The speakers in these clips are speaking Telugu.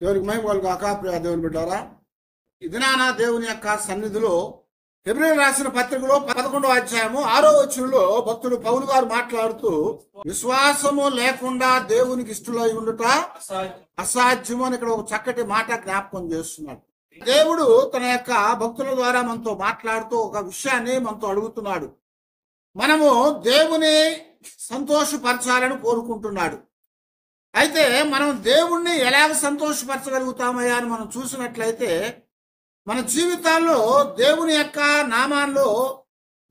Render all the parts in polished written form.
దేవునికి మహిమ కలుగాక. ప్రియ దేవుని బిడ్డారా, ఈ దినాన దేవుని యొక్క సన్నిధిలో హెబ్రీయులకు రాసిన పత్రికలో 11వ అధ్యాయము 6వ వచనంలో భక్తుడు పౌలు గారు మాట్లాడుతూ, విశ్వాసము లేకుండా దేవునికి ఇష్టలై ఉండుట అసాధ్యము అని ఇక్కడ ఒక చక్కటి మాట జ్ఞాపకం చేస్తున్నాడు. దేవుడు తన యొక్క భక్తుల ద్వారా మనతో మాట్లాడుతూ ఒక విషయాన్ని మనతో అడుగుతున్నాడు. మనము దేవుని సంతోషపరచాలని కోరుకుంటున్నాడు. అయితే మనం దేవుణ్ణి ఎలాగ సంతోషపరచగలుగుతామయ్యా అని మనం చూసినట్లయితే, మన జీవితాల్లో దేవుని యొక్క నామాల్లో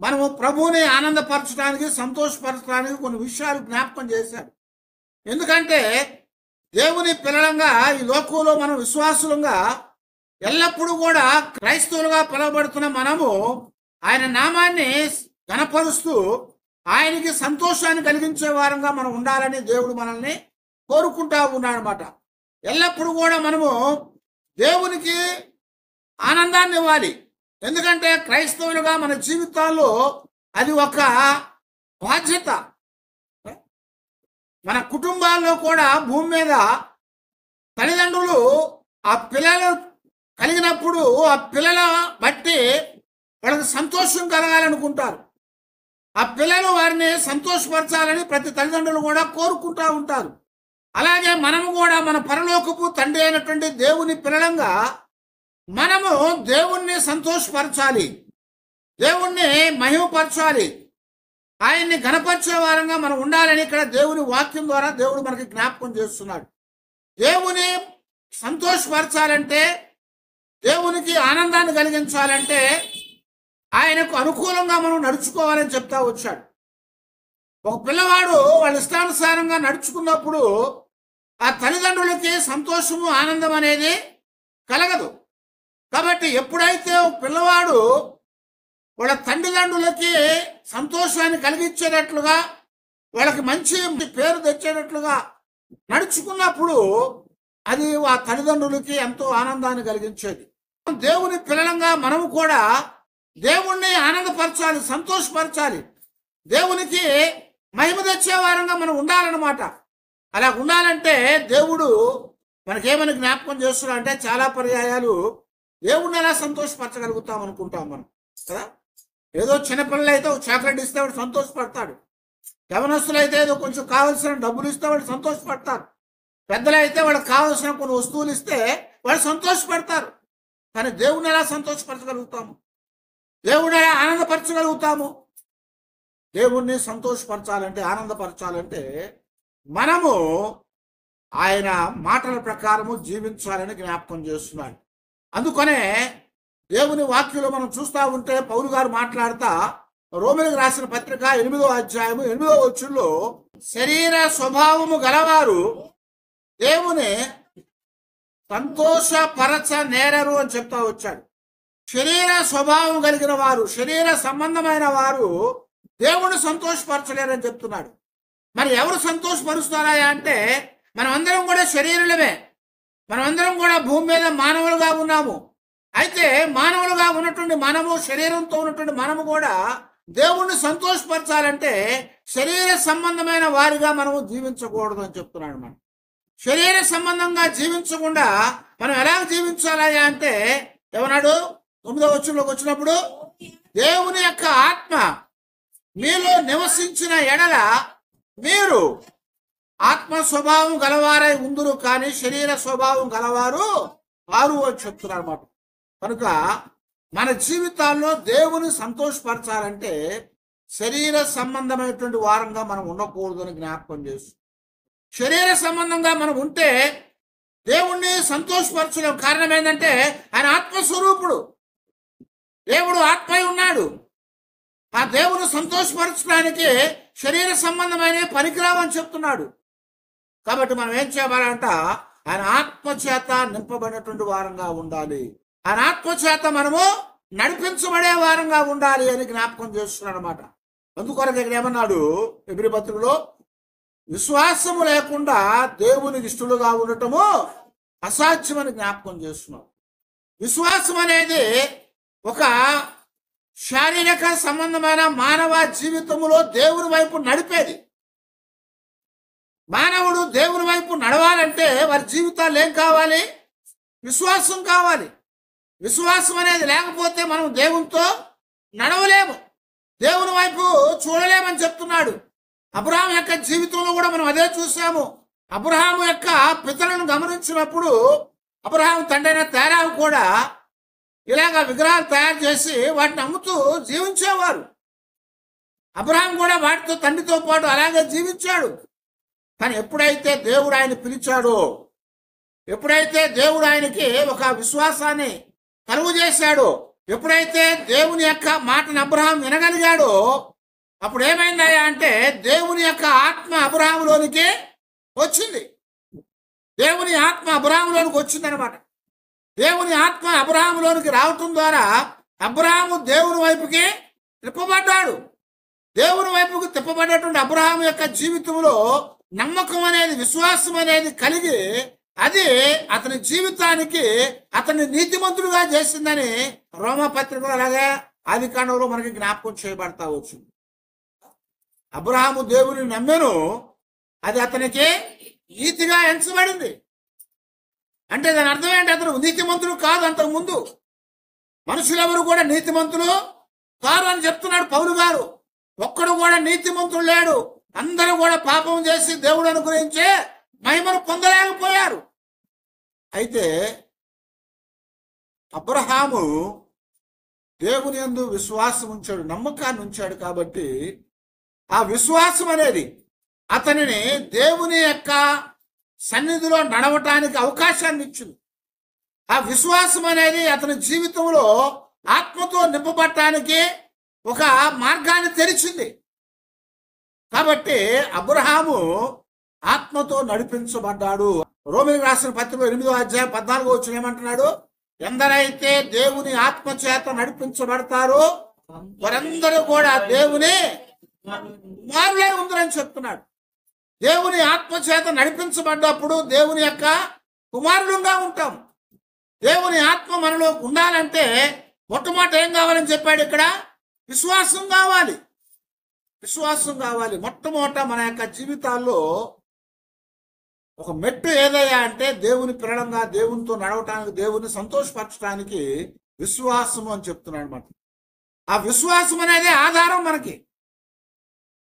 మనము ప్రభువుని ఆనందపరచడానికి, సంతోషపరచడానికి కొన్ని విషయాలు జ్ఞాపకం చేశాడు. ఎందుకంటే దేవుని పిల్లలంగా ఈ లోకంలో మనం విశ్వాసులంగా ఎల్లప్పుడూ కూడా క్రైస్తవులుగా పిలువబడుతున్న మనము ఆయన నామాన్ని ఘనపరుస్తూ ఆయనకి సంతోషాన్ని కలిగించే వారంగా మనం ఉండాలని దేవుడు మనల్ని కోరుకుంటా ఉన్నాడు అన్నమాట. ఎల్లప్పుడూ కూడా మనము దేవునికి ఆనందాన్ని ఇవ్వాలి. ఎందుకంటే క్రైస్తవులుగా మన జీవితాల్లో అది ఒక బాధ్యత. మన కుటుంబాల్లో కూడా భూమి మీద తల్లిదండ్రులు ఆ పిల్లలు కలిగినప్పుడు ఆ పిల్లల బట్టి వాళ్ళకి సంతోషం కలగాలనుకుంటారు. ఆ పిల్లలు వారిని సంతోషపరచాలని ప్రతి తల్లిదండ్రులు కూడా కోరుకుంటా ఉంటారు. అలాగే మనము కూడా మన పరలోకపు తండ్రి అయినటువంటి దేవుని పిల్లలంగా మనము దేవుణ్ణి సంతోషపరచాలి, దేవుణ్ణి మహిమపరచాలి, ఆయన్ని ఘనపరిచే వారంగా మనం ఉండాలని ఇక్కడ దేవుని వాక్యం ద్వారా దేవుడు మనకి జ్ఞాపకం చేస్తున్నాడు. దేవుని సంతోషపరచాలంటే, దేవునికి ఆనందాన్ని కలిగించాలంటే ఆయనకు అనుకూలంగా మనం నడుచుకోవాలని చెప్తా వచ్చాడు. ఒక పిల్లవాడు వాళ్ళ ఇష్టానుసారంగా నడుచుకున్నప్పుడు ఆ తల్లిదండ్రులకి సంతోషము, ఆనందం అనేది కలగదు. కాబట్టి ఎప్పుడైతే పిల్లవాడు వాళ్ళ తల్లిదండ్రులకి సంతోషాన్ని కలిగించేటట్లుగా, వాళ్ళకి మంచి పేరు తెచ్చేటట్లుగా నడుచుకున్నప్పుడు అది ఆ తల్లిదండ్రులకి ఎంతో ఆనందాన్ని కలిగించేది. దేవుని పిల్లలంగా మనము కూడా దేవుణ్ణి ఆనందపరచాలి, సంతోషపరచాలి, దేవునికి మహిమ తెచ్చే వారంగా మనం ఉండాలన్నమాట. అలా ఉండాలంటే దేవుడు మనకేమని జ్ఞాపకం చేస్తున్నాడు అంటే, చాలా పర్యాయాలు దేవుణ్ణి ఎలా సంతోషపరచగలుగుతాం అనుకుంటాం మనం కదా. ఏదో చిన్నపిల్లలు అయితే ఒక చాక్లెట్ ఇస్తే వాడు సంతోషపడతాడు. యవనస్తులు అయితే ఏదో కొంచెం కావాల్సిన డబ్బులు ఇస్తే వాడు సంతోషపడతారు. పెద్దలు అయితే వాళ్ళకి కావాల్సిన కొన్ని వస్తువులు ఇస్తే వాళ్ళు సంతోషపడతారు. కానీ దేవుణ్ణి ఎలా సంతోషపరచగలుగుతాము? దేవుణ్ణి ఎలా ఆనందపరచగలుగుతాము? దేవుణ్ణి సంతోషపరచాలంటే, ఆనందపరచాలంటే మనము ఆయన మాటల ప్రకారము జీవించాలని జ్ఞాపకం చేస్తున్నాడు. అందుకనే దేవుని వాక్యంలో మనం చూస్తూ ఉంటే పౌలు గారు మాట్లాడుతా రోమీయులకు రాసిన పత్రిక 8వ అధ్యాయము 8వ వచనంలో, శరీర స్వభావము గలవారు దేవుని సంతోషపరచ నేరరు అని చెప్తా వచ్చాడు. శరీర స్వభావం కలిగిన వారు, శరీర సంబంధమైన వారు దేవుని సంతోషపరచలేరని చెప్తున్నాడు. మరి ఎవరు సంతోషపరుస్తారా అంటే, మనమందరం కూడా శరీరులమే, మనమందరం కూడా భూమి మీద మానవులుగా ఉన్నాము. అయితే మానవులుగా ఉన్నటువంటి మనము, శరీరంతో ఉన్నటువంటి మనము కూడా దేవుణ్ణి సంతోషపరచాలంటే శరీర సంబంధమైన వారిగా మనము జీవించకూడదు అని చెప్తున్నాడు. మనం శరీర సంబంధంగా జీవించకుండా మనం ఎలా జీవించాలి అంటే, ఏమన్నాడు 9వ వచనంలోకి వచ్చినప్పుడు, దేవుని యొక్క ఆత్మ మీలో నివసించిన ఎడల మీరు ఆత్మ స్వభావం గలవారై ఉందురు, కానీ శరీర స్వభావం గలవారు వారు అని చెప్తున్నారు అన్నమాట. కనుక మన జీవితాల్లో దేవుని సంతోషపరచాలంటే శరీర సంబంధమైనటువంటి వారంగా మనం ఉండకూడదు అని జ్ఞాపకం చేస్తుంది. శరీర సంబంధంగా మనం ఉంటే దేవుణ్ణి సంతోషపరచలేం. కారణం ఏంటంటే ఆయన ఆత్మస్వరూపుడు, దేవుడు ఆత్మై ఉన్నాడు. ఆ దేవుని సంతోషపరచడానికి శరీర సంబంధమైన పనికిరావని చెప్తున్నాడు. కాబట్టి మనం ఏం చేయాలంట, ఆయన ఆత్మచేత నింపబడినటువంటి వారంగా ఉండాలి, ఆయన ఆత్మచేత మనము నడిపించబడే వారంగా ఉండాలి అని జ్ఞాపకం చేస్తున్నాడు అనమాట. అందుకొరకు ఇక్కడ ఏమన్నాడు హెబ్రీ పత్రికలో, విశ్వాసము లేకుండా దేవునికి ఇష్టలుగా ఉండటము అసాధ్యమని జ్ఞాపకం చేస్తున్నాడు. విశ్వాసం అనేది ఒక శారీరక సంబంధమైన మానవ జీవితంలో దేవుని వైపు నడిపేది. మానవుడు దేవుని వైపు నడవాలంటే వారి జీవితాలు ఏం కావాలి? విశ్వాసం కావాలి. విశ్వాసం అనేది లేకపోతే మనం దేవునితో నడవలేము, దేవుని వైపు చూడలేమని చెప్తున్నాడు. అబ్రహాము యొక్క జీవితంలో కూడా మనం అదే చూసాము. అబ్రహాము యొక్క పితరులను గమనించినప్పుడు అబ్రహాము తండ్రైన తేరావు కూడా ఇలాగ విగ్రహాలు తయారు చేసి వాటిని అమ్ముతూ జీవించేవారు. అబ్రహాం కూడా వాటితో తండ్రితో పాటు అలాగే జీవించాడు. కానీ ఎప్పుడైతే దేవుడు ఆయన పిలిచాడో, ఎప్పుడైతే దేవుడు ఆయనకి ఒక విశ్వాసాన్ని కలుగు చేశాడో, ఎప్పుడైతే దేవుని యొక్క మాటను అబ్రహాం వినగలిగాడో, అప్పుడు ఏమైందయ్యా అంటే దేవుని యొక్క ఆత్మ అబ్రహాములోనికి వచ్చింది. దేవుని ఆత్మ అబ్రహాములోనికి వచ్చిందనమాట. దేవుని ఆత్మ అబ్రహాములోనికి రావటం ద్వారా అబ్రహాము దేవుని వైపుకి తిప్పబడ్డాడు. దేవుని వైపుకి తిప్పబడ్డటువంటి అబ్రహాము యొక్క జీవితంలో నమ్మకం అనేది, విశ్వాసం అనేది కలిగి అది అతని జీవితానికి అతన్ని నీతిమంతుడుగా చేసిందని రోమపత్రికలో అలాగే ఆది కాండంలో మనకి జ్ఞాపకం చేయబడతా వచ్చింది. అబ్రహాము దేవుని నమ్మెను, అది అతనికి నీతిగా ఎంచబడింది. అంటే దాని అర్థం ఏంటి? అతను నీతిమంతుడు కాదు. అంతకు ముందు మనుషులెవరు కూడా నీతిమంతులు కారు అని చెప్తున్నాడు పౌలు గారు. ఒక్కడు కూడా నీతిమంతుడు లేడు. అందరూ కూడా పాపం చేసి దేవుడు అనుగ్రహించే మహిమను పొందలేకపోయారు. అయితే అబ్రహాము దేవుని యందు విశ్వాసం ఉంచాడు, నమ్మకాన్ని ఉంచాడు. కాబట్టి ఆ విశ్వాసం అనేది అతనిని దేవుని యొక్క సన్నిధిలో నడవటానికి అవకాశాన్ని ఇచ్చింది. ఆ విశ్వాసం అనేది అతని జీవితంలో ఆత్మతో నింపబడటానికి ఒక మార్గాన్ని తెరిచింది. కాబట్టి అబ్రహాము ఆత్మతో నడిపించబడ్డాడు. రోమీయులకు రాసిన పత్రిక 8వ అధ్యాయం 14వ వచనం ఏమంటున్నాడు? ఎందరైతే దేవుని ఆత్మ చేత నడిపించబడతారో వారందరూ కూడా దేవుని కుమారులై ఉందని చెప్తున్నాడు. దేవుని ఆత్మ చేత నడిపించబడ్డప్పుడు దేవుని యొక్క కుమారులుగా ఉంటాం. దేవుని ఆత్మ మనలో ఉండాలంటే మొట్టమొదటి ఏం కావాలని చెప్పాడు ఇక్కడ? విశ్వాసం కావాలి. విశ్వాసం కావాలి. మొట్టమొదట మన యొక్క జీవితాల్లో ఒక మెట్టు ఏదయ్యా అంటే దేవుని పిల్లలంగా దేవునితో నడవటానికి, దేవుని సంతోషపరచడానికి విశ్వాసం అని చెప్తున్నాడు అన్నమాట. ఆ విశ్వాసం అనేది ఆధారం మనకి.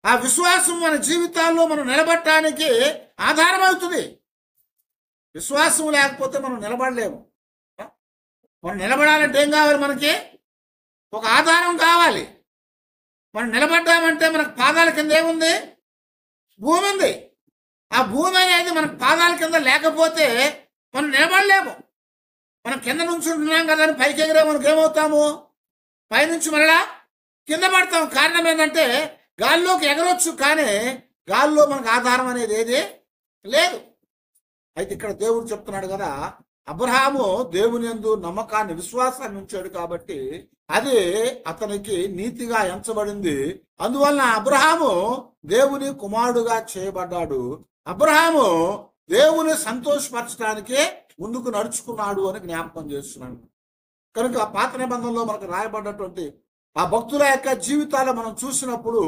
ఆ విశ్వాసం మన జీవితాల్లో మనం నిలబడటానికి ఆధారం అవుతుంది. విశ్వాసం లేకపోతే మనం నిలబడలేము. మనం నిలబడాలంటే ఏం కావాలి? మనకి ఒక ఆధారం కావాలి. మనం నిలబడ్డామంటే మనకు పాదాల కింద ఏముంది? భూమి ఉంది. ఆ భూమి అనేది మనకు పాదాల కింద లేకపోతే మనం నిలబడలేము. మనం కింద నుంచి ఉంటున్నాం కదా అని పైకి ఎగిరే మనకు ఏమవుతాము? పైనుంచి మళ్ళా కింద పడతాం. కారణం ఏంటంటే గాల్లోకి ఎగరొచ్చు, కానీ గాల్లో మనకు ఆధారం అనేది ఏది లేదు. అయితే ఇక్కడ దేవుడు చెప్తున్నాడు కదా, అబ్రహాము దేవుని యందు నమ్మకాన్ని, విశ్వాసాన్ని ఉంచాడు కాబట్టి అది అతనికి నీతిగా ఎంచబడింది. అందువలన అబ్రహాము దేవుని కుమారుడుగా చేయబడ్డాడు. అబ్రహాము దేవుని సంతోషపరచడానికి ముందుకు నడుచుకున్నాడు అని జ్ఞాపకం చేస్తున్నాడు. కనుక పాత నిబంధనలో మనకు రాయబడ్డటువంటి ఆ భక్తుల యొక్క జీవితాలు మనం చూసినప్పుడు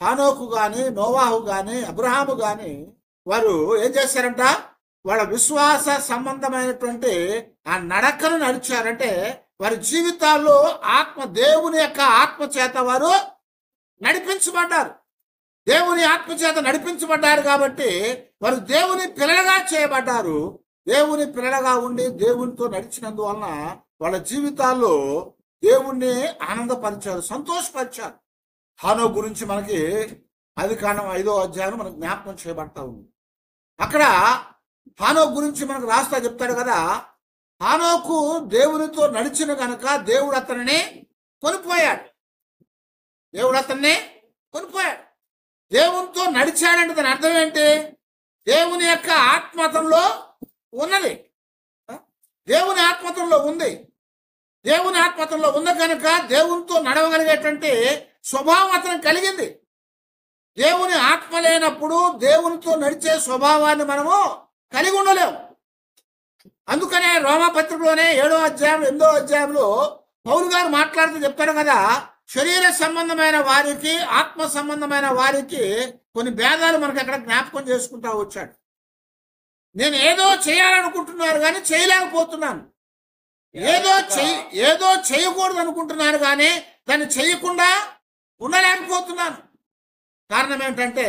హానోకు గాని, నోవాహు గాని, అబ్రహాము గాని వారు ఏం చేశారంట? వాళ్ళ విశ్వాస సంబంధమైనటువంటి ఆ నడకను నడిచారంటే వారి జీవితాల్లో దేవుని యొక్క ఆత్మ చేత వారు నడిపించబడ్డారు. దేవుని ఆత్మ చేత నడిపించబడ్డారు కాబట్టి వారు దేవుని పిల్లలుగా చేయబడ్డారు. దేవుని పిల్లలుగా ఉండి దేవునితో నడిచినందువలన వాళ్ళ జీవితాల్లో దేవుణ్ణి ఆనందపరిచారు, సంతోషపరిచారు. హానోకు గురించి మనకి ఆదికాండం 5వ అధ్యాయం మనకు జ్ఞాపకం చేయబడతా ఉంది. అక్కడ హానోకు గురించి మనకు రాస్తా చెప్తాడు కదా, హానోకు దేవునితో నడిచిన కనుక దేవుడు అతనిని కొనిపోయాడు. దేవుడు అతన్ని కొనిపోయాడు. దేవునితో నడిచాడంటే దాని అర్థం ఏంటి? దేవుని యొక్క ఆత్మతంలో ఉన్నది. దేవుని ఆత్మతంలో ఉంది. దేవుని ఆత్మతంలో ఉంది కనుక దేవునితో నడవగలిగేటువంటి స్వభావం అతనికి కలిగింది. దేవుని ఆత్మ లేనప్పుడు దేవునితో నడిచే స్వభావాన్ని మనము కలిగి ఉండలేము. అందుకనే రోమపత్రికలోనే 7వ అధ్యాయం 8వ అధ్యాయంలో పౌలు గారు మాట్లాడుతూ చెప్తారు కదా, శరీర సంబంధమైన వారికి, ఆత్మ సంబంధమైన వారికి కొన్ని భేదాలు మనకు అక్కడ జ్ఞాపకం చేసుకుంటా వచ్చాడు. నేను ఏదో చేయాలనుకుంటున్నారు కానీ చేయలేకపోతున్నాను, ఏదో చేయకూడదు అనుకుంటున్నారు కానీ దాన్ని చేయకుండా ఉండలేకపోతున్నాను. కారణం ఏంటంటే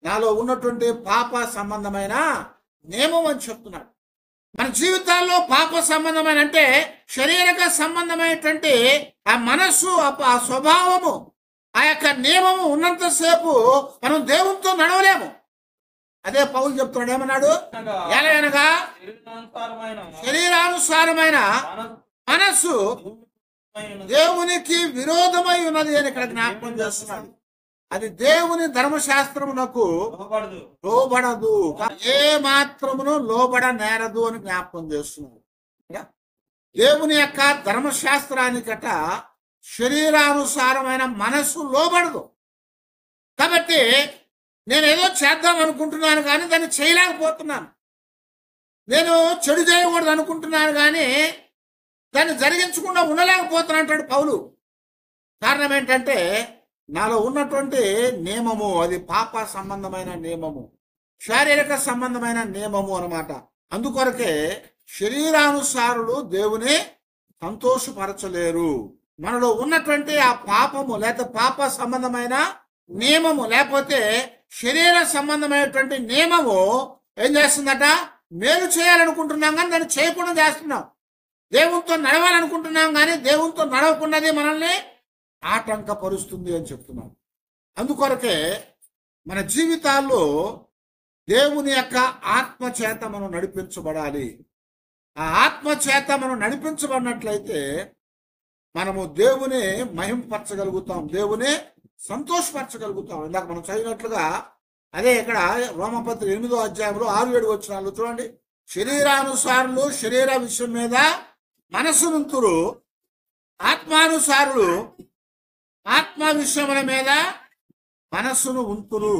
నాలో ఉన్నటువంటి పాప సంబంధమైన నియమం అని చెప్తున్నాడు. మన జీవితాల్లో పాప సంబంధమైన అంటే శరీరక సంబంధమైనటువంటి ఆ మనస్సు, ఆ స్వభావము, ఆ యొక్క నియమము ఉన్నంతసేపు మనం దేవునితో నడవలేము. అదే పౌలు చెప్తున్నాడు, ఏమన్నాడు? ఎలాగనగా శరీరానుసారమైన మనస్సు దేవునికి విరోధమై ఉన్నది అని ఇక్కడ జ్ఞాపకం చేస్తున్నాడు. అది దేవుని ధర్మశాస్త్రమునకు లోబడదు, ఏ మాత్రమును లోబడ నేరదు అని జ్ఞాపకం చేస్తున్నాడు. దేవుని యొక్క ధర్మశాస్త్రానికట శరీరానుసారమైన మనస్సు లోబడదు. కాబట్టి నేను ఏదో చేద్దాం అనుకుంటున్నాను కానీ దాన్ని చేయలేకపోతున్నాను. నేను చెడు చేయకూడదు అనుకుంటున్నాను కానీ దాన్ని జరిగించకుండా ఉండలేకపోతున్నాను అంటాడు పౌలు. కారణం ఏంటంటే నాలో ఉన్నటువంటి నియమము అది పాప సంబంధమైన నియమము, శారీరక సంబంధమైన నియమము అన్నమాట. అందుకొరకే శరీరానుసారులు దేవుని సంతోషపరచలేరు. మనలో ఉన్నటువంటి ఆ పాపము లేకపోతే పాప సంబంధమైన నియమము లేకపోతే శరీర సంబంధమైనటువంటి నియమము ఏం చేస్తుందట? మేలు చేయాలనుకుంటున్నాం కానీ దాన్ని చేయకుండా చేస్తున్నాం. దేవునితో నడవాలనుకుంటున్నాం కానీ దేవునితో నడవకున్నది మనల్ని ఆటంకపరుస్తుంది అని చెప్తున్నాం. అందుకొరకే మన జీవితాల్లో దేవుని యొక్క ఆత్మచేత మనం నడిపించబడాలి. ఆ ఆత్మచేత మనం నడిపించబడినట్లయితే మనము దేవుని మహింపరచగలుగుతాం, దేవుని సంతోషపరచగలుగుతాం. ఇందాక మనం చదివినట్లుగా అదే ఇక్కడ రోమపత్రిక 8వ అధ్యాయంలో 6-7 వచనాలు చూడండి. శరీరానుసారులు శరీర విషయం మీద మనస్సునుంతురు, ఆత్మానుసారులు ఆత్మ విషయముల మీద మనస్సును ఉంతురు.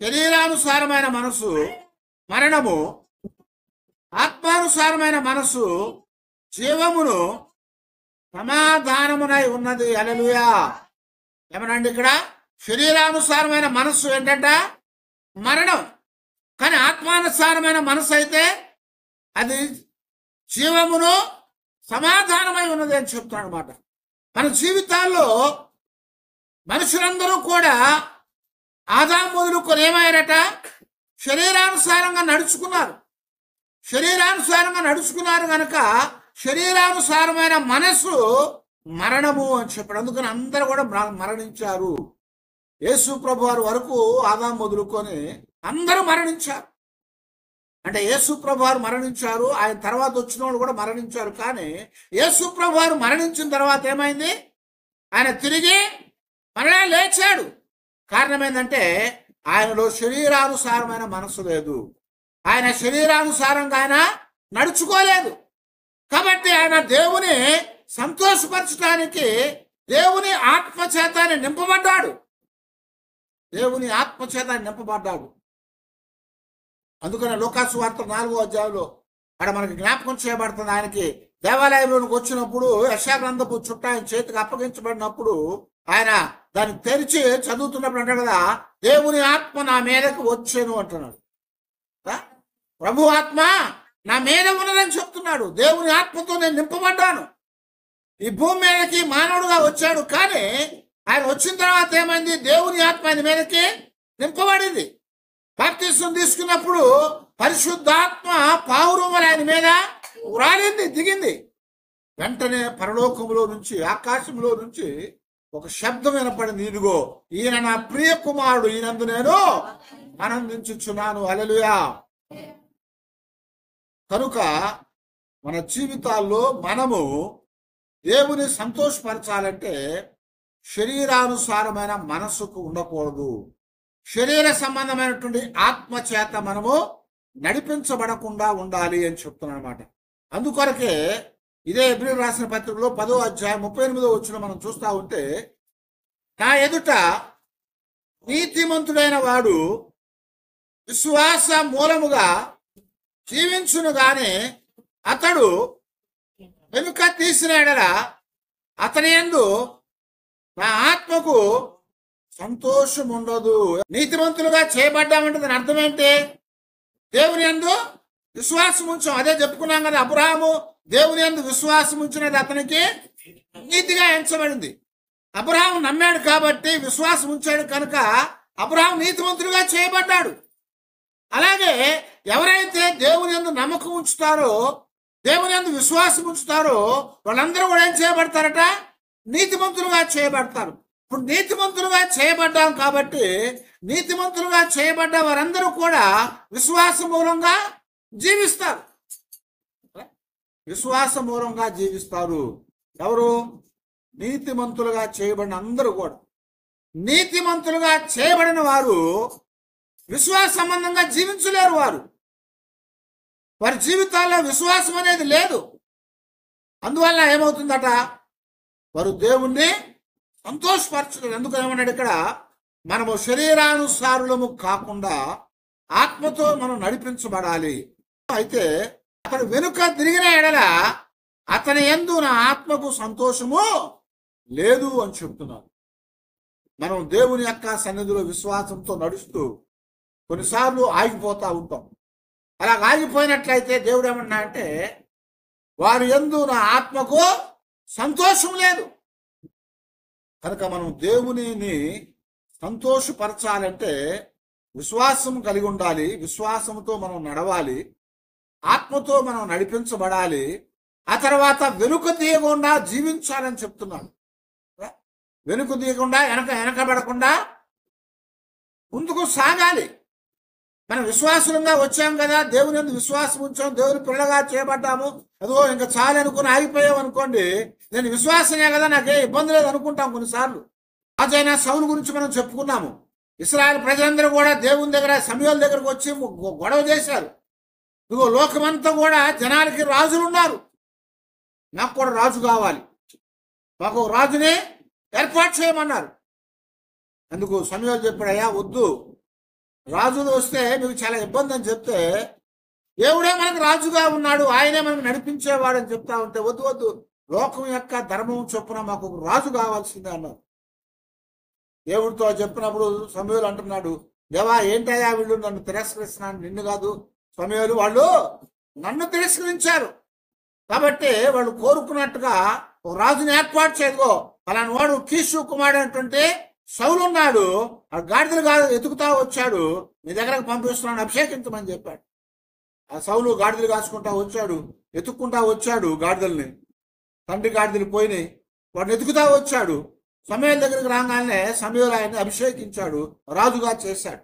శరీరానుసారమైన మనసు మరణము, ఆత్మానుసారమైన మనసు జీవమును సమాధానమునై ఉన్నది. హల్లెలూయా. ఏమనండి ఇక్కడ శరీరానుసారమైన మనస్సు ఏంటంట? మరణం. కానీ ఆత్మానుసారమైన మనసు అయితే అది జీవమును సమాధానమై ఉన్నది అని చెప్తున్నాడు అనమాట. మన జీవితాల్లో మనుషులందరూ కూడా ఆదాము మొదలుకొని ఏమయ్యారట? శరీరానుసారంగా నడుచుకున్నారు. శరీరానుసారంగా నడుచుకున్నారు కనుక శరీరానుసారమైన మనస్సు మరణము అని చెప్పాడు. అందుకని అందరూ కూడా మరణించారు. యేసు ప్రభు వారి వరకు ఆదాము మొదలుకొని అందరూ మరణించారు. అంటే యేసు ప్రభు వారు మరణించారు, ఆయన తర్వాత వచ్చిన వాళ్ళు కూడా మరణించారు. కానీ యేసు ప్రభు వారు మరణించిన తర్వాత ఏమైంది? ఆయన తిరిగి మరలా లేచాడు. కారణం ఏంటంటే ఆయనలో శరీరానుసారమైన మనసు లేదు, ఆయన శరీరానుసారంగా ఆయన నడుచుకోలేదు. కాబట్టి ఆయన దేవుని సంతోషపరచడానికి దేవుని ఆత్మచేతాన్ని నింపబడ్డాడు. దేవుని ఆత్మచేతాన్ని నింపబడ్డాడు. అందుకనే లోకాసు వార్త 4వ అధ్యాయంలో అక్కడ మనకి జ్ఞాపకం చేయబడుతుంది. ఆయనకి దేవాలయంలోనికి వచ్చినప్పుడు యెషయా గ్రంథపు చుట్ట ఆయన చేతికి అప్పగించబడినప్పుడు ఆయన దాన్ని తెరిచి చదువుతున్నప్పుడు అంటాడు కదా, దేవుని ఆత్మ నా మీదకి వచ్చాను అంటున్నాడు. ప్రభు ఆత్మ నా మీద ఉన్నదని చెప్తున్నాడు. దేవుని ఆత్మతో నేను నింపబడ్డాను. ఈ భూమి మీదకి మానవుడుగా వచ్చాడు, కానీ ఆయన వచ్చిన తర్వాత ఏమైంది? దేవుని ఆత్మ ఆయన మీదకి నింపబడింది. బాప్తిస్మం తీసుకున్నప్పుడు పరిశుద్ధాత్మ పావురములు ఆయన మీద రాలింది, దిగింది. వెంటనే పరలోకములో నుంచి, ఆకాశంలో నుంచి ఒక శబ్దం వినపడింది, ఇదిగో ఈయన నా ప్రియ కుమారుడు, ఈయనందు నేను ఆనందించుచున్నాను. హల్లెలూయా. కనుక మన జీవితాల్లో మనము దేవుని సంతోషపరచాలంటే శరీరానుసారమైన మనస్సుకు ఉండకూడదు. శరీర సంబంధమైనటువంటి ఆత్మ చేత మనము నడిపించబడకుండా ఉండాలి అని చెప్తున్నాను అనమాట. అందుకొరకే ఇదే హెబ్రీయులకు రాసిన పత్రికలో 10వ అధ్యాయం 38వ వచనం మనం చూస్తా ఉంటే, నా ఎదుట నీతిమంతుడైన వాడు విశ్వాస మూలముగా జీవించును గాని అతడు వెనుక తీసిన ఎడల అతని యందు నా ఆత్మకు సంతోషం ఉండదు. నీతిమంతులుగా చేయబడ్డామంటే దాని అర్థం ఏంటి? దేవుని యందు విశ్వాసం ఉంచాం. అదే చెప్పుకున్నాం కదా, అబ్రహాము దేవుని యందు విశ్వాసం ఉంచినది అతనికి నీతిగా ఎంచబడింది. అబ్రహాము నమ్మాడు కాబట్టి, విశ్వాసం ఉంచాడు కనుక అబ్రహాము నీతిమంతులుగా చేయబడ్డాడు. అలాగే ఎవరైతే దేవుని యందు నమ్మకం ఉంచుతారో, దేవుని యందు విశ్వాసం ఉంచుతారో వాళ్ళందరూ కూడా ఏం చేయబడతారట? నీతిమంతులుగా చేయబడతారు. ఇప్పుడు నీతిమంతులుగా చేయబడ్డాం కాబట్టి నీతిమంతులుగా చేయబడ్డ వారందరూ కూడా విశ్వాస మూలంగా జీవిస్తారు. విశ్వాస మూలంగా జీవిస్తారు. ఎవరు? నీతిమంతులుగా చేయబడిన అందరూ కూడా. నీతిమంతులుగా చేయబడిన వారు విశ్వాస సంబంధంగా జీవించలేరు. వారి జీవితాల్లో విశ్వాసం అనేది లేదు. అందువల్ల ఏమవుతుందట? వారు దేవుణ్ణి సంతోషపరచలేదు. ఎందుకు ఏమన్నాడు ఇక్కడ? మనము శరీరానుసారులము కాకుండా ఆత్మతో మనం నడిపించబడాలి. అయితే అతడు వెనుక తిరిగిన ఎడల అతని యందు నా ఆత్మకు సంతోషము లేదు అని చెప్తున్నారు. మనం దేవుని యొక్క సన్నిధిలో విశ్వాసంతో నడుస్తూ కొన్నిసార్లు ఆగిపోతా ఉంటాం. అలా ఆగిపోయినట్లయితే దేవుడు ఏమన్నా అంటే, వారి యందు నా ఆత్మకు సంతోషం లేదు. కనుక మనం దేవునిని సంతోషపరచాలంటే విశ్వాసం కలిగి ఉండాలి. విశ్వాసంతో మనం నడవాలి. ఆత్మతో మనం నడిపించబడాలి. ఆ తర్వాత వెనుక తీయకుండా జీవించాలని చెప్తున్నాడు. వెనుక తీయకుండా, వెనకబడకుండా ముందుకు సాగాలి. మనం విశ్వాసంగా వచ్చాం కదా, దేవుని యందు విశ్వాసం ఉంచాం, దేవుని పిల్లగా చేయబడ్డాము, అదిగో ఇంకా చాలు అనుకుని ఆగిపోయాం అనుకోండి, నేను విశ్వాసమే కదా, నాకే ఇబ్బంది లేదు అనుకుంటాం కొన్నిసార్లు. రాజైన సౌలు గురించి మనం చెప్పుకున్నాము. ఇశ్రాయేలు ప్రజలందరూ కూడా దేవుని దగ్గర, సమూయేలు దగ్గరకు వచ్చి గొడవ చేశారు. ఇదిగో లోకమంతా కూడా జనాలకి రాజులు ఉన్నారు, నాకు కూడా రాజు కావాలి, మాకు రాజుని ఏర్పాటు చేయమన్నారు. అందుకు సమూయేలు చెప్పాడు, అయ్యా వద్దు, రాజులు వస్తే మీకు చాలా ఇబ్బంది అని చెప్తే, దేవుడే మనకు రాజుగా ఉన్నాడు, ఆయనే మనకు నడిపించేవాడు అని చెప్తా ఉంటే, వద్దు వద్దు, లోకం యొక్క ధర్మం చొప్పున మాకు రాజు కావాల్సిందే అన్నారు. దేవుడితో చెప్పినప్పుడు సమూయేలు అంటున్నాడు, దేవా ఏంటయ్యా వీళ్ళు నన్ను తిరస్కరిస్తున్నాను, నిన్ను కాదు సమూయేలు, వాళ్ళు నన్ను తిరస్కరించారు కాబట్టి వాళ్ళు కోరుకున్నట్టుగా ఒక రాజుని ఏర్పాటు చేయగో, అలాంటి వాడు కీషు కుమారుడు అనేటువంటి సౌలు ఉన్నాడు, ఆ గాడిదలు ఎతుకుతా వచ్చాడు, నీ దగ్గరకు పంపిస్తున్నాను, అభిషేకించమని చెప్పాడు. ఆ సౌలు గాడిదలు కాసుకుంటా వచ్చాడు, ఎత్తుక్కుంటా వచ్చాడు గాడిదల్ని, తండ్రి గాడిదలు పోయినాయి, వాడిని ఎతుకుతా వచ్చాడు. సమూయేలు దగ్గరికి రాగానే సమూయేలు ఆయన్ని అభిషేకించాడు, రాజుగా చేశాడు.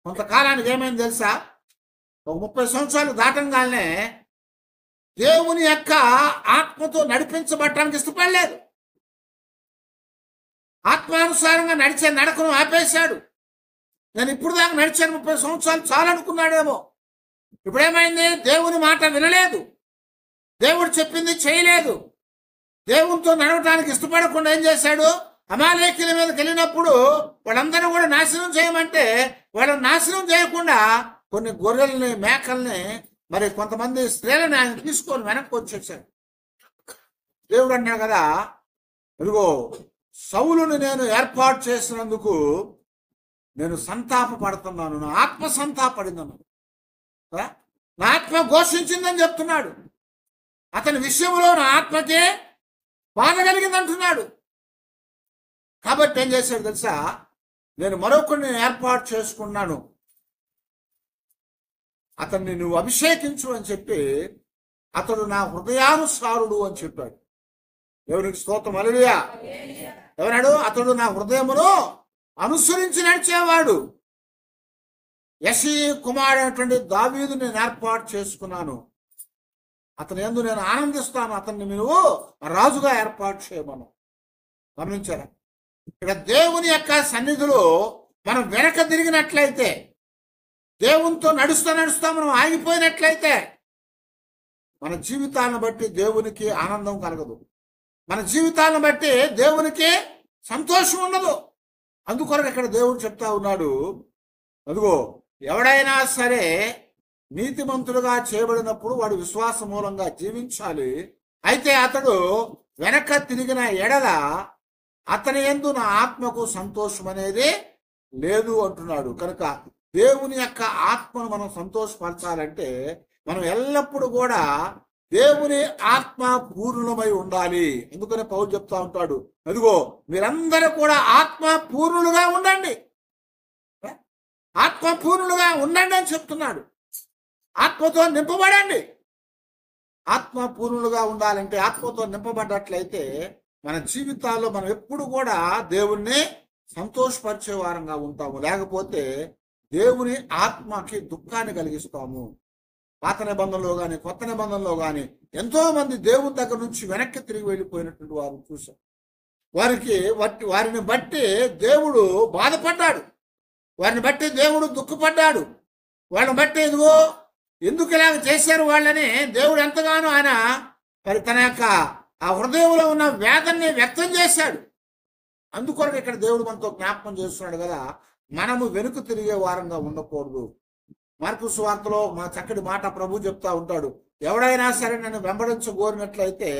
కొంతకాలానికి ఏమైంది తెలుసా? ఒక 30 సంవత్సరాలు దాటంగానే దేవుని యొక్క ఆత్మతో నడిపించబడటానికి ఇష్టపడలేదు. ఆత్మానుసారంగా నడిచే నడకను ఆపేశాడు. నేను ఇప్పుడు దాకా నడిచాను, 30 సంవత్సరాలు చాలనుకున్నాడేమో. ఇప్పుడేమైంది? దేవుని మాట వినలేదు, దేవుడు చెప్పింది చేయలేదు. దేవునితో నడవటానికి ఇష్టపడకుండా ఏం చేశాడు? అమాలేకీయుల మీదకి వెళ్ళినప్పుడు వాళ్ళందరూ కూడా నాశనం చేయమంటే వాళ్ళని నాశనం చేయకుండా కొన్ని గొర్రెల్ని, మేకల్ని, మరి కొంతమంది స్త్రీలని ఆయన తీసుకొని వెనక్కి వచ్చేసాడు. దేవుడు అన్నాడు కదా, ఇదిగో సౌలుని నేను ఏర్పాటు చేసినందుకు నేను సంతాపపడుతున్నాను, నా ఆత్మ సంతాపడిందను, నా ఆత్మ ఘోషించిందని చెప్తున్నాడు. అతని విషయంలో నా ఆత్మకే బాధ కలిగింది అంటున్నాడు. కాబట్టి ఏం చేశాడు తెలుసా? నేను మరొకరిని ఏర్పాటు చేసుకున్నాను, అతన్ని నువ్వు అభిషేకించు అని చెప్పి, అతడు నా హృదయానుసారుడు అని చెప్పాడు. దేవునికి స్తోత్రం, హల్లెలూయా. ఎవరాడు? అతడు నా హృదయమును అనుసరించి నడిచేవాడు. యెషీ కుమారుడైనటువంటి దావీదు నేను ఏర్పాటు చేసుకున్నాను, అతని యందు నేను ఆనందిస్తాను, అతన్ని నువ్వు రాజుగా ఏర్పాటు చేయమను. గమనించారా? ఇక్కడ దేవుని యొక్క సన్నిధిలో మనం వెనక తిరిగినట్లయితే, దేవునితో నడుస్తా మనం ఆగిపోయినట్లయితే మన జీవితాలను బట్టి దేవునికి ఆనందం కలగదు, మన జీవితాలను బట్టి దేవునికి సంతోషం ఉండదు. అందుకొరకు ఇక్కడ దేవుడు చెప్తా ఉన్నాడు, అదిగో ఎవడైనా సరే నీతిమంతులుగా చేయబడినప్పుడు వాడు విశ్వాస మూలంగా జీవించాలి. అయితే అతడు వెనక తిరిగిన ఎడల అతని యందు నా ఆత్మకు సంతోషం అనేది లేదు అంటున్నాడు. కనుక దేవుని యొక్క ఆత్మను మనం సంతోషపరచాలంటే మనం ఎల్లప్పుడూ కూడా దేవుని ఆత్మ పూర్ణమై ఉండాలి. అందుకనే పౌలు చెప్తా ఉంటాడు, అదిగో మీరందరూ కూడా ఆత్మ పూర్ణులుగా ఉండండి, ఆత్మ పూర్ణులుగా ఉండండి అని చెప్తున్నాడు. ఆత్మతో నింపబడండి. ఆత్మ పూర్ణులుగా ఉండాలంటే ఆత్మతో నింపబడ్డట్లయితే మన జీవితాల్లో మనం ఎప్పుడు కూడా దేవుణ్ణి సంతోషపరిచే వారంగా ఉంటాము. లేకపోతే దేవుని ఆత్మకి దుఃఖాన్ని కలిగిస్తాము. పాత నిబంధనలో కానీ కొత్త నిబంధనలో కానీ ఎంతో మంది దేవుని దగ్గర నుంచి వెనక్కి తిరిగి వెళ్ళిపోయినటువంటి వారు చూశాం. వారిని బట్టి దేవుడు బాధపడ్డాడు, వారిని బట్టి దేవుడు దుఃఖపడ్డాడు. వాళ్ళని బట్టి ఇదిగో ఎందుకు ఇలాగ చేశారు వాళ్ళని దేవుడు ఎంతగానో ఆయన మరి తన యొక్క ఆ హృదయంలో ఉన్న వేదనని వ్యక్తం చేశాడు. అందుకొరకు ఇక్కడ దేవుడు మనతో జ్ఞాపకం చేస్తున్నాడు కదా, మనము వెనుక తిరిగే వారంగా ఉండకూడదు. మార్కు సువార్తలో మా చక్కటి మాట ప్రభు చెప్తా ఉంటాడు, ఎవడైనా సరే నన్ను వెంబడించగోరినట్లయితే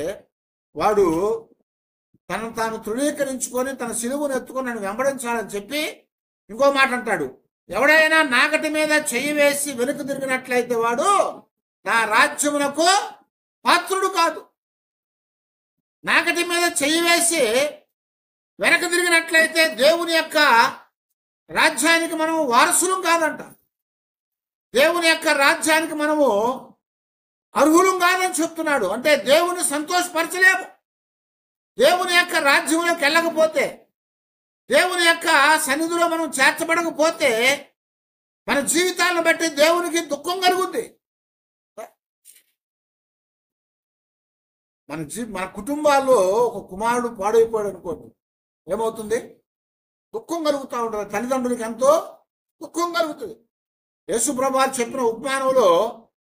వాడు తనను తాను తృణీకరించుకొని తన సిలువను ఎత్తుకొని నన్ను వెంబడించాలని చెప్పి ఇంకో మాట అంటాడు, ఎవడైనా నాగటి మీద చెయ్యి వేసి వెనుక తిరిగినట్లయితే వాడు నా రాజ్యమునకు పాత్రుడు కాదు. నాగటి మీద చెయ్యి వేసి వెనక తిరిగినట్లయితే దేవుని యొక్క రాజ్యానికి మనము వారసులం కాదంట. దేవుని యొక్క రాజ్యానికి మనము అర్హులం కాదని చెప్తున్నాడు. అంటే దేవుని సంతోషపరచలేము. దేవుని యొక్క రాజ్యంలోకి వెళ్ళకపోతే, దేవుని యొక్క సన్నిధిలో మనం చేర్చబడకపోతే మన జీవితాలను బట్టి దేవునికి దుఃఖం కలుగుద్ది. మన కుటుంబాల్లో ఒక కుమారుడు పాడైపోయాడు అనుకోండి, ఏమవుతుంది? దుఃఖం కలుగుతూ ఉంటుంది. తల్లిదండ్రులకి ఎంతో దుఃఖం కలుగుతుంది. యేసుప్రభు చెప్పిన ఉపమానంలో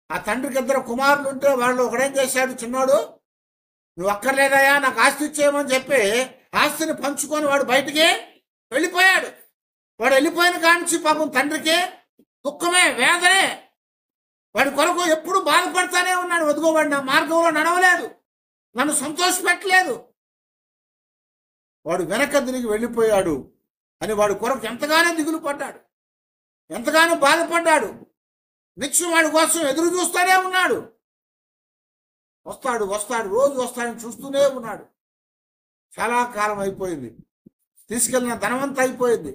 ఆ తండ్రికి 2 కుమారులు ఉంటే వాళ్ళు ఒకడేం చేశాడు, చిన్నోడు నువ్వు అక్కర్లేదయా నాకు ఆస్తి ఇచ్చేయమని చెప్పి ఆస్తిని పంచుకొని వాడు బయటికి వెళ్ళిపోయాడు. వాడు వెళ్ళిపోయిన కానించి పాపం తండ్రికి దుఃఖమే, వేదనే. వాడి కొరకు ఎప్పుడు బాధపడతానే ఉన్నాడు. వదుకోవాడు నా మార్గంలో నడవలేదు, నన్ను సంతోషపెట్టలేదు, వాడు వెనక తిరిగి వెళ్ళిపోయాడు అని వాడి కొరకు ఎంతగానో దిగులు పడ్డాడు, ఎంతగానో బాధపడ్డాడు. నిత్యం వాడి కోసం ఎదురు చూస్తూనే ఉన్నాడు. వస్తాడు రోజు వస్తాడని చూస్తూనే ఉన్నాడు. చాలా కాలం అయిపోయింది. తీసుకెళ్ళిన ధనవంతా అయిపోయింది,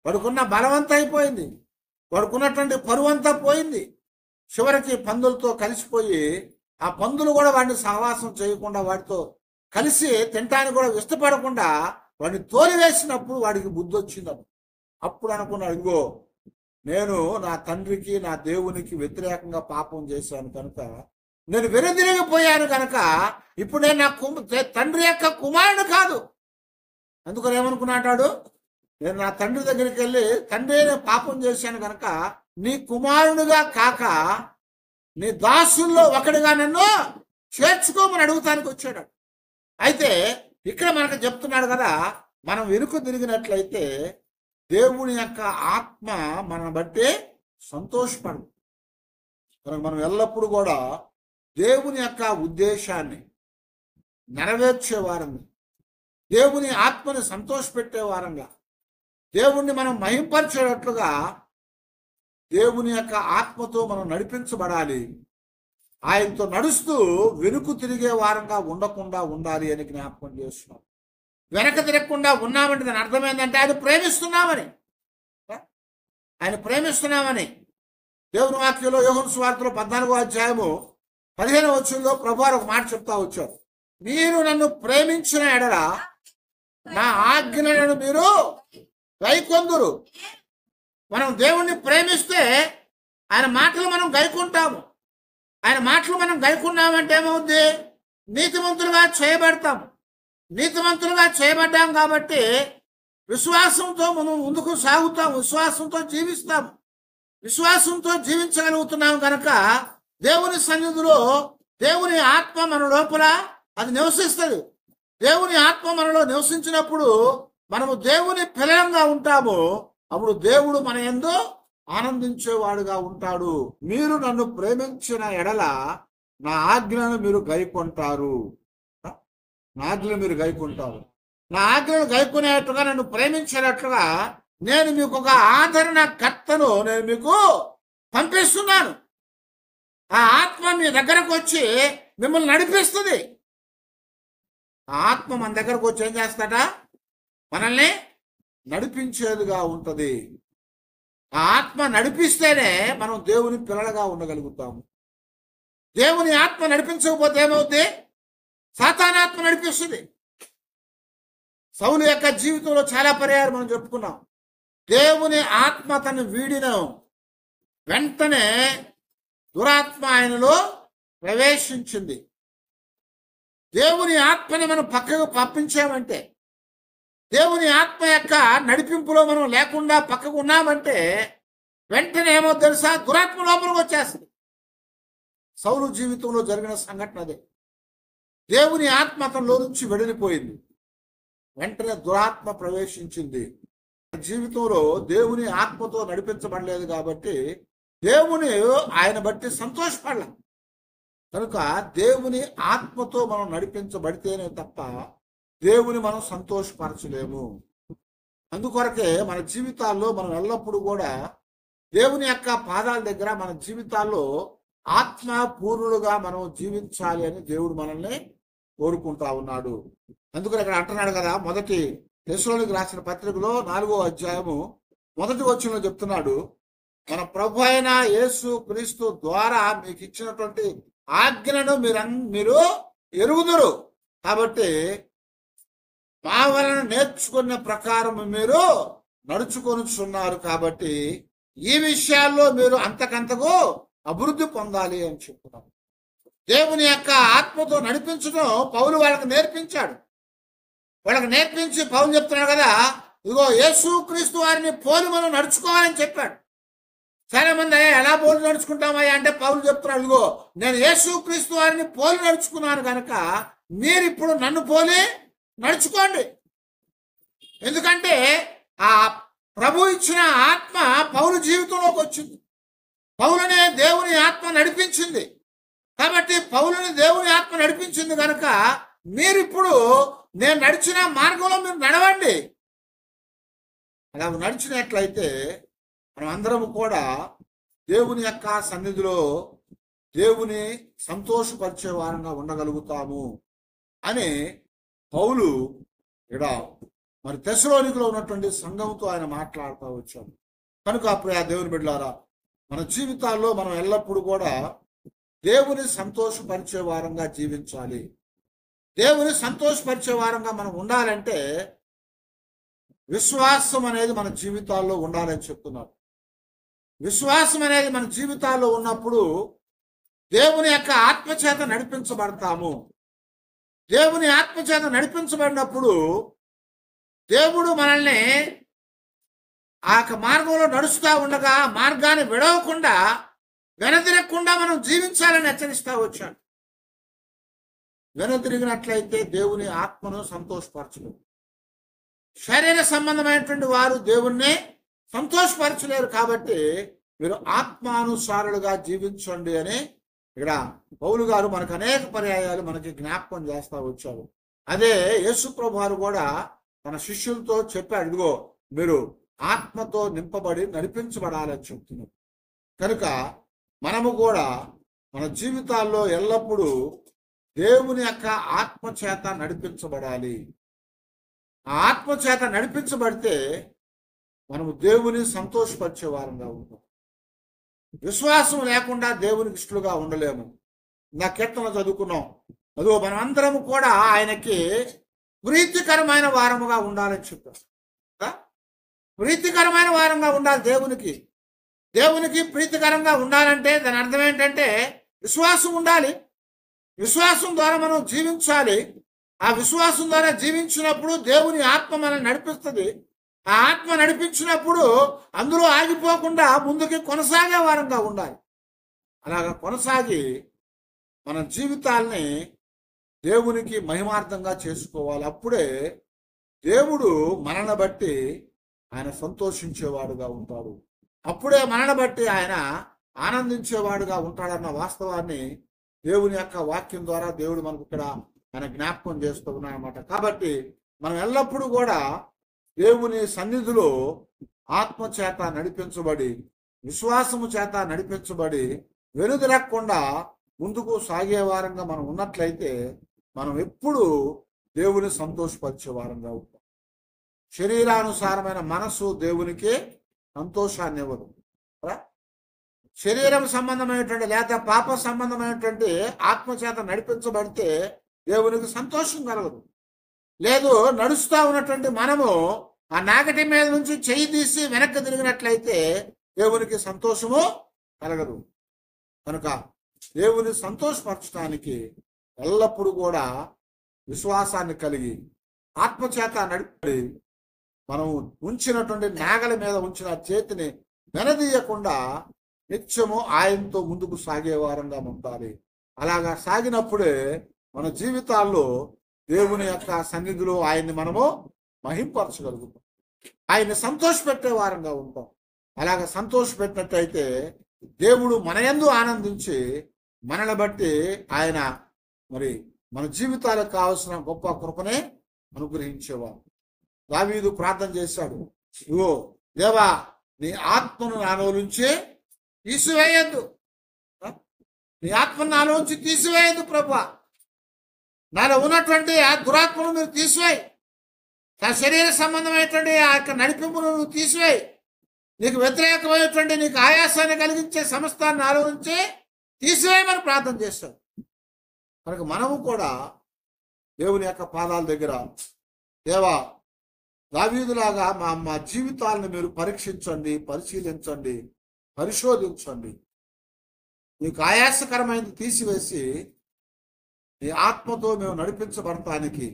వాడుకున్న బలవంతా అయిపోయింది, వాడుకున్నటువంటి పరువంతా పోయింది. చివరికి పందులతో కలిసిపోయి ఆ పందులు కూడా వాడిని సహవాసం చేయకుండా వాడితో కలిసి తినటానికి కూడా ఇష్టపడకుండా వాడిని తోలివేసినప్పుడు వాడికి బుద్ధి వచ్చింది. అప్పుడు అనుకున్నాడు, ఇదిగో నేను నా తండ్రికి నా దేవునికి వ్యతిరేకంగా పాపం చేశాను కనుక, నేను వెనుదిరిగిపోయాను కనుక ఇప్పుడు నేను నా తండ్రి యొక్క కుమారుడు కాదు. అందుకని ఏమనుకున్నాడు, నేను నా తండ్రి దగ్గరికి వెళ్ళి తండ్రి నేను పాపం చేశాను కనుక నీ కుమారుడుగా కాక నీ దాసుల్లో ఒకటిగా నన్ను చేర్చుకోమని అడుగుతానికి వచ్చాడు. అయితే ఇక్కడ మనకు చెప్తున్నాడు కదా, మనం వెనుక తిరిగినట్లయితే దేవుని యొక్క ఆత్మ మనం బట్టి సంతోషపడదు. కనుక మనం ఎల్లప్పుడూ కూడా దేవుని యొక్క ఉద్దేశాన్ని నెరవేర్చే వారంగా, దేవుని ఆత్మని సంతోషపెట్టే వారంగా, దేవుణ్ణి మనం మహింపరిచేటట్లుగా దేవుని యొక్క ఆత్మతో మనం నడిపించబడాలి. ఆయనతో నడుస్తూ వెనుక తిరిగే వారంగా ఉండకుండా ఉండాలి అని జ్ఞాపకం చేస్తున్నాం. వెనక తిరగకుండా ఉన్నామంటే దాని అర్థం ఏంటంటే ఆయన ప్రేమిస్తున్నామని. దేవుని వాక్యంలో యోహాను సువార్తలో 14వ అధ్యాయము 15వ వచనంలో ప్రభువారు ఒక మాట చెప్తా వచ్చారు, మీరు నన్ను ప్రేమించిన ఎడల నా ఆజ్ఞలను మీరు గైకొందురు. మనం దేవుణ్ణి ప్రేమిస్తే ఆయన మాటలు మనం గైకుంటాము. ఆయన మాటలు మనం గైకున్నామంటే ఏమవుద్ది? నీతిమంతులుగా చేయబడతాం. నీతిమంతులుగా చేయబడ్డాం కాబట్టి విశ్వాసంతో మనం ముందుకు సాగుతాం, విశ్వాసంతో జీవిస్తాం. విశ్వాసంతో జీవించగలుగుతున్నాం కనుక దేవుని సన్నిధిలో దేవుని ఆత్మ మన లోపల అది నివసిస్తుంది. దేవుని ఆత్మ మనలో నివసించినప్పుడు మనము దేవుని పిల్లలంగా ఉంటాము. అప్పుడు దేవుడు మన యందు ఆనందించేవాడుగా ఉంటాడు. మీరు నన్ను ప్రేమించిన ఎడల నా ఆజ్ఞను మీరు గైకొంటారు. నా ఆజ్ఞను మీరు గైకొంటారు. నా ఆజ్ఞలు గైకొనేట్టుగా నన్ను ప్రేమించేటట్లుగా నేను మీకు ఒక ఆదరణకర్తను నేను మీకు పంపిస్తున్నాను. ఆ ఆత్మ మీ దగ్గరకు వచ్చి మిమ్మల్ని నడిపిస్తుంది. ఆ ఆత్మ మన దగ్గరకు వచ్చి ఏం చేస్తాడ? మనల్ని నడిపించేదిగా ఉంటుంది. ఆ ఆత్మ నడిపిస్తేనే మనం దేవుని పిల్లలుగా ఉండగలుగుతాము. దేవుని ఆత్మ నడిపించకపోతే ఏమవుతుంది? సాతానాత్మ నడిపిస్తుంది. సౌలు యొక్క జీవితంలో చాలా పర్యాయాలు మనం చెప్పుకున్నాం. దేవుని ఆత్మ తను వీడిన వెంటనే దురాత్మ ఆయనలో ప్రవేశించింది. దేవుని ఆత్మని మనం పక్కకు పంపించామంటే, దేవుని ఆత్మ యొక్క నడిపింపులో మనం లేకుండా పక్కకు ఉన్నామంటే వెంటనే ఏమో తెలుసా? దురాత్మ లోపలికి వచ్చేస్తుంది. సౌలు జీవితంలో జరిగిన సంఘటన అదే. దేవుని ఆత్మ అతనిలో నుంచి వెడలిపోయింది. వెంటనే దురాత్మ ప్రవేశించింది. జీవితంలో దేవుని ఆత్మతో నడిపించబడలేదు కాబట్టి దేవుని ఆయన బట్టి సంతోషపడలే. కనుక దేవుని ఆత్మతో మనం నడిపించబడితేనే తప్ప దేవుని మనం సంతోషపరచలేము. అందుకొరకే మన జీవితాల్లో మనం ఎల్లప్పుడూ కూడా దేవుని యొక్క పాదాల దగ్గర మన జీవితాల్లో ఆత్మ పూర్ణులుగా మనం జీవించాలి అని దేవుడు మనల్ని కోరుకుంటా ఉన్నాడు. అందుకని ఇక్కడ అంటున్నాడు కదా, మొదటి తెస్సలోనికీయులకు రాసిన పత్రికలో 4వ అధ్యాయము 1వ వచనంలో చెప్తున్నాడు, మన ప్రభు అయిన యేసు క్రీస్తు ద్వారా మీకు ఇచ్చినటువంటి ఆజ్ఞను మీరు ఎరుగుదురు. కాబట్టి మా వలన నేర్చుకున్న ప్రకారం మీరు నడుచుకొనుచున్నారు. కాబట్టి ఈ విషయాల్లో మీరు అంతకంతకు అభివృద్ధి పొందాలి అని చెప్తున్నాం. దేవుని యొక్క ఆత్మతో నడిపించడం పౌలు వాళ్ళకి నేర్పించాడు. వాళ్ళకి నేర్పించి పౌలు చెప్తున్నాడు కదా, ఇదిగో యేసు క్రీస్తు వారిని పోలి మనం నడుచుకోవాలని చెప్పాడు. చాలా మంది ఎలా పోలి నడుచుకుంటామయ్యా అంటే పౌలు చెప్తున్నాడు, ఇదిగో నేను యేసు క్రీస్తు వారిని పోలి నడుచుకున్నాను కనుక మీరు ఇప్పుడు నన్ను పోలి నడుచుకోండి. ఎందుకంటే ఆ ప్రభు ఇచ్చిన ఆత్మ పౌలు జీవితంలోకి వచ్చింది. పౌలునే దేవుని ఆత్మ నడిపించింది. కాబట్టి పౌలుని దేవుని ఆత్మ నడిపించింది కనుక మీరు ఇప్పుడు నేను నడిచిన మార్గంలో మీరు నడవండి. అలా నడిచినట్లయితే మనం అందరం కూడా దేవుని యొక్క సన్నిధిలో దేవుని సంతోషపరిచే వారంగా ఉండగలుగుతాము అని పౌలు ఇక్కడ మరి తెస్సలోనికీలో ఉన్నటువంటి సంఘంతో ఆయన మాట్లాడుతూ వచ్చాడు. కనుక అప్పుడు ఆ దేవుని బిడ్డలారా, మన జీవితాల్లో మనం ఎల్లప్పుడూ కూడా దేవుని సంతోషపరిచే వారంగా జీవించాలి. దేవుని సంతోషపరిచే వారంగా మనం ఉండాలంటే విశ్వాసం అనేది మన జీవితాల్లో ఉండాలని చెప్తున్నారు. విశ్వాసం అనేది మన జీవితాల్లో ఉన్నప్పుడు దేవుని యొక్క ఆత్మచేత నడిపించబడతాము. దేవుని ఆత్మచేత నడిపించబడినప్పుడు దేవుడు మనల్ని ఆ మార్గంలో నడుస్తూ ఉండగా మార్గాన్ని విడవకుండా వెనతిరగకుండా మనం జీవించాలని హెచ్చరిస్తూ వచ్చాడు. వెనతిరిగినట్లయితే దేవుని ఆత్మను సంతోషపరచలేరు. శరీర సంబంధమైనటువంటి వారు దేవుణ్ణి సంతోషపరచలేరు. కాబట్టి మీరు ఆత్మానుసారులుగా జీవించండి అని ఇక్కడ పౌలు గారు మనకు అనేక పర్యాయాలు మనకి జ్ఞాపకం చేస్తూ వచ్చారు. అదే యేసు ప్రభు వారు కూడా తన శిష్యులతో చెప్పాడు, ఇదిగో మీరు ఆత్మతో నింపబడి నడిపించబడాలని చెప్తున్నారు. కనుక మనము కూడా మన జీవితాల్లో ఎల్లప్పుడూ దేవుని యొక్క ఆత్మచేత నడిపించబడాలి. ఆ ఆత్మచేత నడిపించబడితే మనము దేవుని సంతోషపరిచే వారంగా ఉంటాం. విశ్వాసం లేకుండా దేవునికి ఇష్టలుగా ఉండలేము. నా కీర్తన చదువుకున్నాం, అదో మనమందరము కూడా ఆయనకి ప్రీతికరమైన వారముగా ఉండాలని చెప్పారు. ప్రీతికరమైన వారంగా ఉండాలి దేవునికి. దేవునికి ప్రీతికరంగా ఉండాలంటే దాని అర్థం ఏంటంటే విశ్వాసం ఉండాలి. విశ్వాసం ద్వారా మనం జీవించాలి. ఆ విశ్వాసం ద్వారా జీవించినప్పుడు దేవుని ఆత్మ మనల్ని నడిపిస్తుంది. ఆ ఆత్మ నడిపించినప్పుడు అందులో ఆగిపోకుండా ముందుకి కొనసాగే వారంగా ఉండాలి. అలాగా కొనసాగి మన జీవితాల్ని దేవునికి మహిమార్థంగా చేసుకోవాలి. అప్పుడే దేవుడు మనల్ని బట్టి ఆయన సంతోషించేవాడుగా ఉంటాడు. అప్పుడే మనల్ని బట్టి ఆయన ఆనందించేవాడుగా ఉంటాడన్న వాస్తవాన్ని దేవుని యొక్క వాక్యం ద్వారా దేవుడు మనకు ఇక్కడ ఆయన జ్ఞాపకం చేస్తూ ఉన్నాడనమాట. కాబట్టి మనం ఎల్లప్పుడూ కూడా దేవుని సన్నిధిలో ఆత్మ చేత నడిపించబడి, విశ్వాసము చేత నడిపించబడి, వెనుదిరగకుండా ముందుకు సాగే వారంగా మనం ఉన్నట్లయితే మనం ఎప్పుడు దేవుని సంతోషపరిచే వారంగా ఉంటాం. శరీరానుసారమైన మనస్సు దేవునికి సంతోషాన్ని ఇవ్వదు. శరీరం సంబంధమైనటువంటి లేదా పాప సంబంధమైనటువంటి ఆత్మచేత నడిపించబడితే దేవునికి సంతోషం కలగదు. లేదు, నడుస్తూ ఉన్నటువంటి మనము ఆ నాగటి మీద నుంచి చెయ్యి తీసి వెనక్కి తిరిగినట్లయితే దేవునికి సంతోషము కలగదు. కనుక దేవుని సంతోషపరచడానికి ఎల్లప్పుడూ కూడా విశ్వాసాన్ని కలిగి ఆత్మచేత నడిపి మనం ఉంచినటువంటి నాగల మీద ఉంచిన చేతిని వెనదీయకుండా నిత్యము ఆయనతో ముందుకు సాగే వారంగా ఉండాలి. అలాగా సాగినప్పుడే మన జీవితాల్లో దేవుని యొక్క సన్నిధిలో ఆయన్ని మనము మహింపరచగలుగుతాం, ఆయన్ని సంతోషపెట్టే వారంగా ఉంటాం. అలాగ సంతోషపెట్టినట్టయితే దేవుడు మన యందు ఆనందించి మనల్ని బట్టి ఆయన మరి మన జీవితాలకు కావలసిన గొప్ప కృపనే అనుగ్రహించేవాడు. దావీదు ప్రార్థన చేశాడు, ఇగో దేవా, నీ ఆత్మను నాలో నుంచి తీసివేయద్దు, నీ ఆత్మను నాలో నుంచి తీసివేయద్దు ప్రభువా, నాలో ఉన్నటువంటి ఆ దురాత్మను మీరు తీసివేయి, నా శరీర సంబంధమైనటువంటి ఆ యొక్క నడిపింపును నువ్వు తీసివేయి, నీకు వ్యతిరేకమైనటువంటి నీకు ఆయాసాన్ని కలిగించే సమస్తాన్ని నాలో నుంచి తీసివేయమని ప్రార్థన చేశాడు. కనుక మనము కూడా దేవుని యొక్క పాదాల దగ్గర, దేవా, దావీదులాగా మా జీవితాలను మీరు పరీక్షించండి, పరిశీలించండి, పరిశోధించండి, నీకు ఆయాసకరమైనది తీసివేసి నీ ఆత్మతో మేము నడిపించబడటానికి,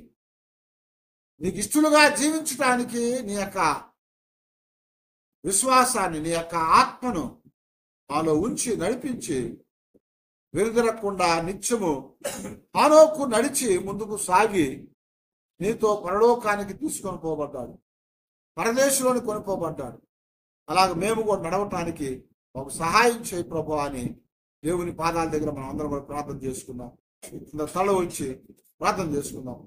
నీకు ఇష్టలుగా జీవించటానికి నీ యొక్క విశ్వాసాన్ని, నీ యొక్క ఆత్మను మాలో ఉంచి నడిపించి వెలుదిరకుండా నిత్యము ఆనోకు నడిచి ముందుకు సాగి నీతో పరలోకానికి తీసుకొని పోబడ్డాడు, పరదేశంలోని కొనిపోబడ్డాడు. అలాగ మేము కూడా నడవటానికి ఒక సహాయం చేయి ప్రభువా అని దేవుని పాదాల దగ్గర మనం అందరం కూడా ప్రార్థన చేసుకుందాం. తల వచ్చి ప్రార్థన చేసుకుందాం.